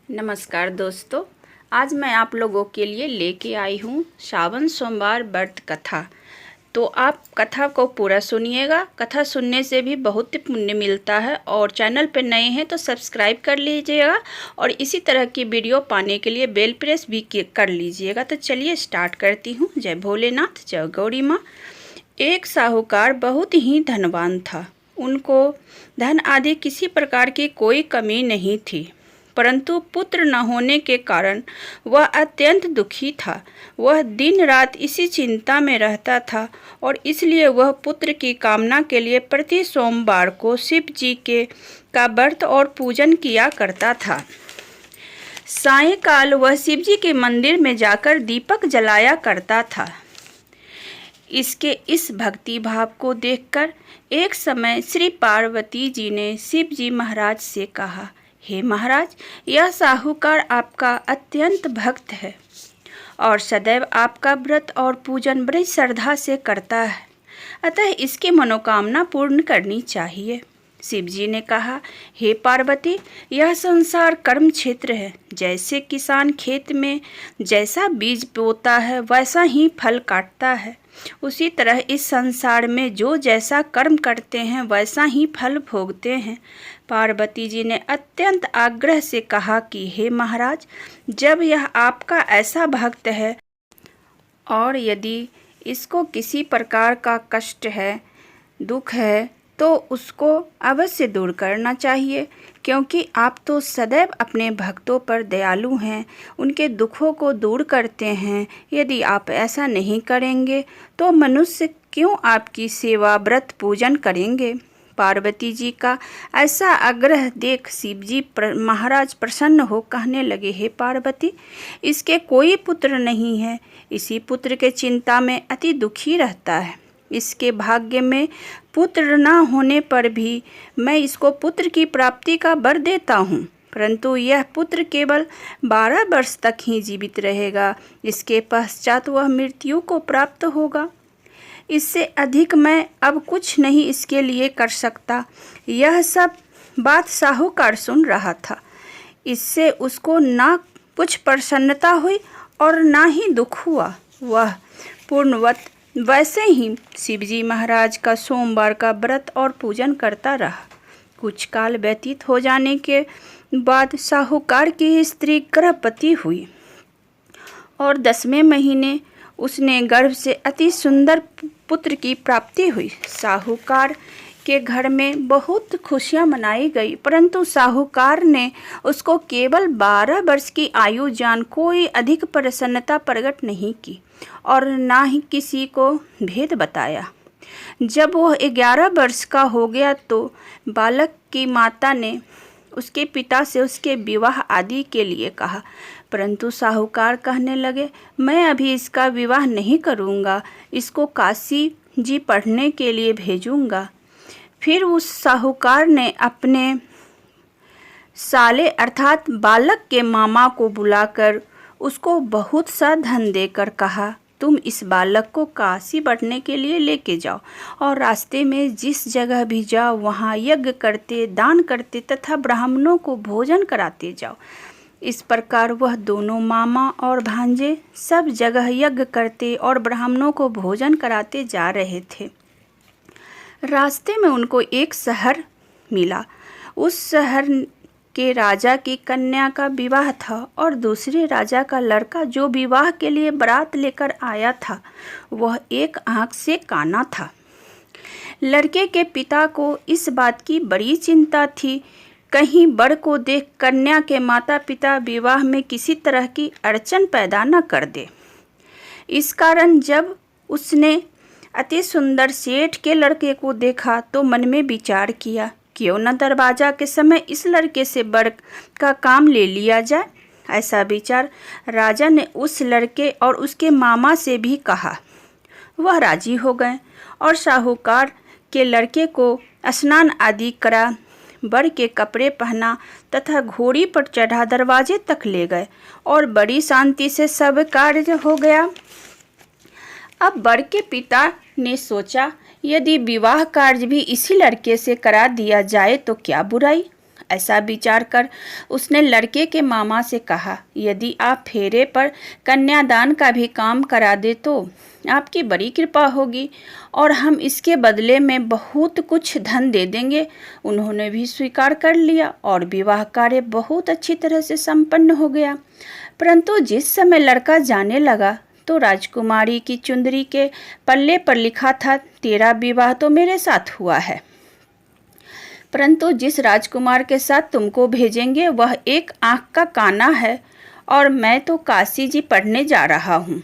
नमस्कार दोस्तों, आज मैं आप लोगों के लिए लेके आई हूँ सावन सोमवार व्रत कथा। तो आप कथा को पूरा सुनिएगा। कथा सुनने से भी बहुत पुण्य मिलता है और चैनल पर नए हैं तो सब्सक्राइब कर लीजिएगा और इसी तरह की वीडियो पाने के लिए बेल प्रेस भी कर लीजिएगा। तो चलिए स्टार्ट करती हूँ। जय भोलेनाथ, जय गौरी माँ। एक साहूकार बहुत ही धनवान था। उनको धन आदि किसी प्रकार की कोई कमी नहीं थी, परंतु पुत्र न होने के कारण वह अत्यंत दुखी था। वह दिन रात इसी चिंता में रहता था और इसलिए वह पुत्र की कामना के लिए प्रति सोमवार को शिव जी का व्रत और पूजन किया करता था। सायंकाल वह शिव जी के मंदिर में जाकर दीपक जलाया करता था। इसके इस भक्ति भाव को देखकर एक समय श्री पार्वती जी ने शिव जी महाराज से कहा, हे महाराज, यह साहूकार आपका अत्यंत भक्त है और सदैव आपका व्रत और पूजन बड़ी श्रद्धा से करता है, अतः इसकी मनोकामना पूर्ण करनी चाहिए। शिव जी ने कहा, हे पार्वती, यह संसार कर्म क्षेत्र है। जैसे किसान खेत में जैसा बीज बोता है वैसा ही फल काटता है, उसी तरह इस संसार में जो जैसा कर्म करते हैं वैसा ही फल भोगते हैं। पार्वती जी ने अत्यंत आग्रह से कहा कि हे महाराज, जब यह आपका ऐसा भक्त है और यदि इसको किसी प्रकार का कष्ट है, दुख है, तो उसको अवश्य दूर करना चाहिए, क्योंकि आप तो सदैव अपने भक्तों पर दयालु हैं, उनके दुखों को दूर करते हैं। यदि आप ऐसा नहीं करेंगे तो मनुष्य क्यों आपकी सेवा व्रत पूजन करेंगे। पार्वती जी का ऐसा आग्रह देख शिव जी महाराज प्रसन्न हो कहने लगे, हे पार्वती, इसके कोई पुत्र नहीं है। इसी पुत्र के चिंता में अति दुखी रहता है। इसके भाग्य में पुत्र न होने पर भी मैं इसको पुत्र की प्राप्ति का वर देता हूँ, परंतु यह पुत्र केवल 12 वर्ष तक ही जीवित रहेगा। इसके पश्चात वह मृत्यु को प्राप्त होगा। इससे अधिक मैं अब कुछ नहीं इसके लिए कर सकता। यह सब बात साहूकार सुन रहा था। इससे उसको ना कुछ प्रसन्नता हुई और ना ही दुख हुआ। वह पूर्णवत वैसे ही शिवजी महाराज का सोमवार का व्रत और पूजन करता रहा। कुछ काल व्यतीत हो जाने के बाद साहूकार की स्त्री गर्भवती हुई और 10वें महीने उसने गर्भ से अति सुंदर पुत्र की प्राप्ति हुई। साहूकार के घर में बहुत खुशियां मनाई गई, परंतु साहूकार ने उसको केवल 12 वर्ष की आयु जान कोई अधिक प्रसन्नता प्रकट नहीं की और ना ही किसी को भेद बताया। जब वह 11 वर्ष का हो गया तो बालक की माता ने उसके पिता से उसके विवाह आदि के लिए कहा, परंतु साहूकार कहने लगे, मैं अभी इसका विवाह नहीं करूँगा, इसको काशी जी पढ़ने के लिए भेजूँगा। फिर उस साहूकार ने अपने साले अर्थात बालक के मामा को बुलाकर उसको बहुत सा धन देकर कहा, तुम इस बालक को काशी बढ़ने के लिए लेके जाओ और रास्ते में जिस जगह भी जाओ वहाँ यज्ञ करते, दान करते तथा ब्राह्मणों को भोजन कराते जाओ। इस प्रकार वह दोनों मामा और भांजे सब जगह यज्ञ करते और ब्राह्मणों को भोजन कराते जा रहे थे। रास्ते में उनको एक शहर मिला। उस शहर के राजा की कन्या का विवाह था और दूसरे राजा का लड़का जो विवाह के लिए बारात लेकर आया था वह एक आंख से काना था। लड़के के पिता को इस बात की बड़ी चिंता थी, कहीं वर को देख कन्या के माता पिता विवाह में किसी तरह की अड़चन पैदा न कर दे। इस कारण जब उसने अति सुंदर सेठ के लड़के को देखा तो मन में विचार किया, क्यों न दरवाजा के समय इस लड़के से वर का काम ले लिया जाए। ऐसा विचार राजा ने उस लड़के और उसके मामा से भी कहा। वह राजी हो गए और साहूकार के लड़के को स्नान आदि करा, वर के कपड़े पहना तथा घोड़ी पर चढ़ा दरवाजे तक ले गए और बड़ी शांति से सब कार्य हो गया। अब वर के पिता ने सोचा, यदि विवाह कार्य भी इसी लड़के से करा दिया जाए तो क्या बुराई। ऐसा विचार कर उसने लड़के के मामा से कहा, यदि आप फेरे पर कन्यादान का भी काम करा दे तो आपकी बड़ी कृपा होगी और हम इसके बदले में बहुत कुछ धन दे देंगे। उन्होंने भी स्वीकार कर लिया और विवाह कार्य बहुत अच्छी तरह से संपन्न हो गया। परंतु जिस समय लड़का जाने लगा तो राजकुमारी की चुंदरी के पल्ले पर लिखा था, तेरा विवाह तो मेरे साथ हुआ है, परंतु जिस राजकुमार के साथ तुमको भेजेंगे वह एक आँख का काना है और मैं तो काशी जी पढ़ने जा रहा हूँ।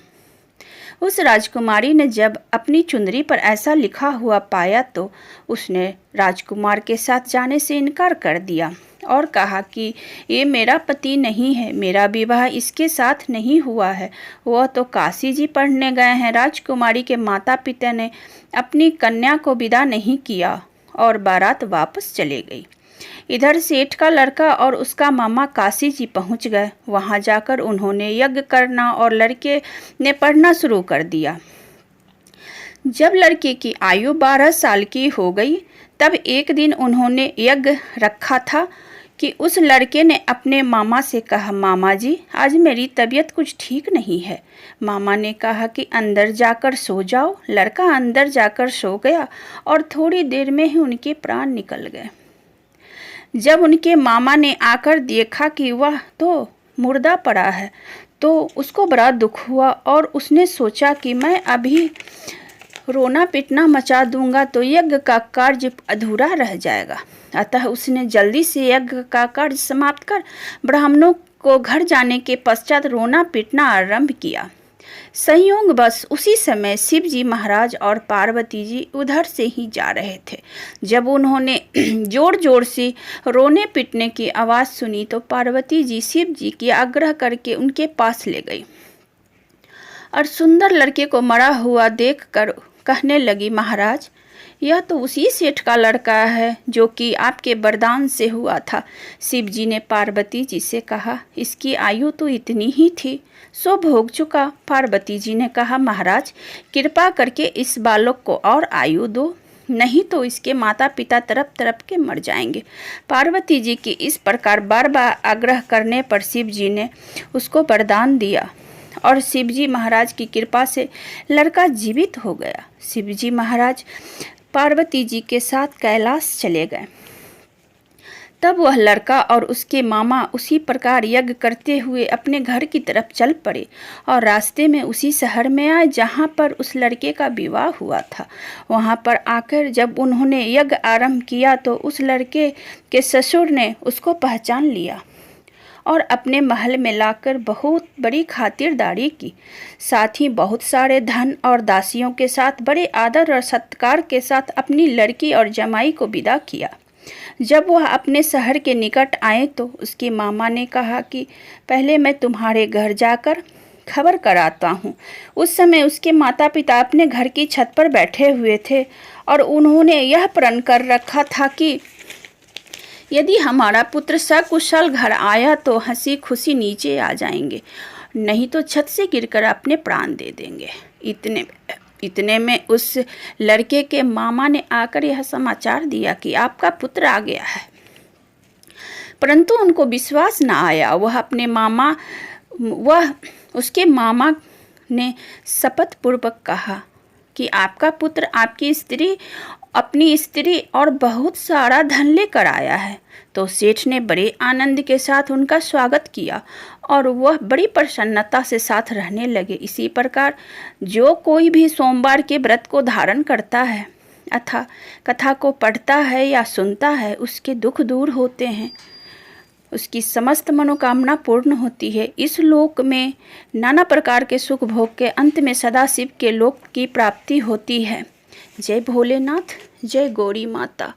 उस राजकुमारी ने जब अपनी चुंदरी पर ऐसा लिखा हुआ पाया तो उसने राजकुमार के साथ जाने से इनकार कर दिया और कहा कि ये मेरा पति नहीं है, मेरा विवाह इसके साथ नहीं हुआ है, वह तो काशी जी पढ़ने गए हैं। राजकुमारी के माता पिता ने अपनी कन्या को विदा नहीं किया और बारात वापस चले गई। इधर सेठ का लड़का और उसका मामा काशी जी पहुंच गए। वहां जाकर उन्होंने यज्ञ करना और लड़के ने पढ़ना शुरू कर दिया। जब लड़के की आयु 12 साल की हो गई तब एक दिन उन्होंने यज्ञ रखा था कि उस लड़के ने अपने मामा से कहा, मामा जी आज मेरी तबीयत कुछ ठीक नहीं है। मामा ने कहा कि अंदर जाकर सो जाओ। लड़का अंदर जाकर सो गया और थोड़ी देर में ही उनके प्राण निकल गए। जब उनके मामा ने आकर देखा कि वह तो मुर्दा पड़ा है तो उसको बड़ा दुख हुआ और उसने सोचा कि मैं अभी रोना पिटना मचा दूंगा तो यज्ञ का कार्य अधूरा रह जाएगा। अतः उसने जल्दी से यज्ञ का कार्य समाप्त कर ब्राह्मणों को घर जाने के पश्चात रोना पीटना आरंभ किया। संयोग बस उसी समय शिव जी महाराज और पार्वती जी उधर से ही जा रहे थे। जब उन्होंने जोर जोर से रोने पीटने की आवाज़ सुनी तो पार्वती जी शिव जी की आग्रह करके उनके पास ले गई और सुंदर लड़के को मरा हुआ देखकर कहने लगी, महाराज यह तो उसी सेठ का लड़का है जो कि आपके वरदान से हुआ था। शिव जी ने पार्वती जी से कहा, इसकी आयु तो इतनी ही थी, सो भोग चुका। पार्वती जी ने कहा, महाराज कृपा करके इस बालक को और आयु दो, नहीं तो इसके माता पिता तरफ तरफ के मर जाएंगे। पार्वती जी की इस प्रकार बार बार आग्रह करने पर शिव जी ने उसको वरदान दिया और शिव जी महाराज की कृपा से लड़का जीवित हो गया। शिव जी महाराज पार्वती जी के साथ कैलाश चले गए। तब वह लड़का और उसके मामा उसी प्रकार यज्ञ करते हुए अपने घर की तरफ चल पड़े और रास्ते में उसी शहर में आए जहाँ पर उस लड़के का विवाह हुआ था। वहाँ पर आकर जब उन्होंने यज्ञ आरंभ किया तो उस लड़के के ससुर ने उसको पहचान लिया और अपने महल में लाकर बहुत बड़ी खातिरदारी की, साथ ही बहुत सारे धन और दासियों के साथ बड़े आदर और सत्कार के साथ अपनी लड़की और जमाई को विदा किया। जब वह अपने शहर के निकट आए तो उसके मामा ने कहा कि पहले मैं तुम्हारे घर जाकर खबर कराता हूँ। उस समय उसके माता पिता अपने घर की छत पर बैठे हुए थे और उन्होंने यह प्रण कर रखा था कि यदि हमारा पुत्र सकुशल घर आया तो हंसी खुशी नीचे आ जाएंगे, नहीं तो छत से गिरकर अपने प्राण दे देंगे। इतने में उस लड़के के मामा ने आकर यह समाचार दिया कि आपका पुत्र आ गया है। परंतु उनको विश्वास न आया। उसके मामा ने शपथ पूर्वक कहा कि आपका पुत्र आपकी अपनी स्त्री और बहुत सारा धन लेकर आया है। तो सेठ ने बड़े आनंद के साथ उनका स्वागत किया और वह बड़ी प्रसन्नता से साथ रहने लगे। इसी प्रकार जो कोई भी सोमवार के व्रत को धारण करता है अथवा कथा को पढ़ता है या सुनता है, उसके दुख दूर होते हैं, उसकी समस्त मनोकामना पूर्ण होती है। इस लोक में नाना प्रकार के सुख भोग के अंत में सदाशिव के लोक की प्राप्ति होती है। जय भोलेनाथ, जय गौरी माता।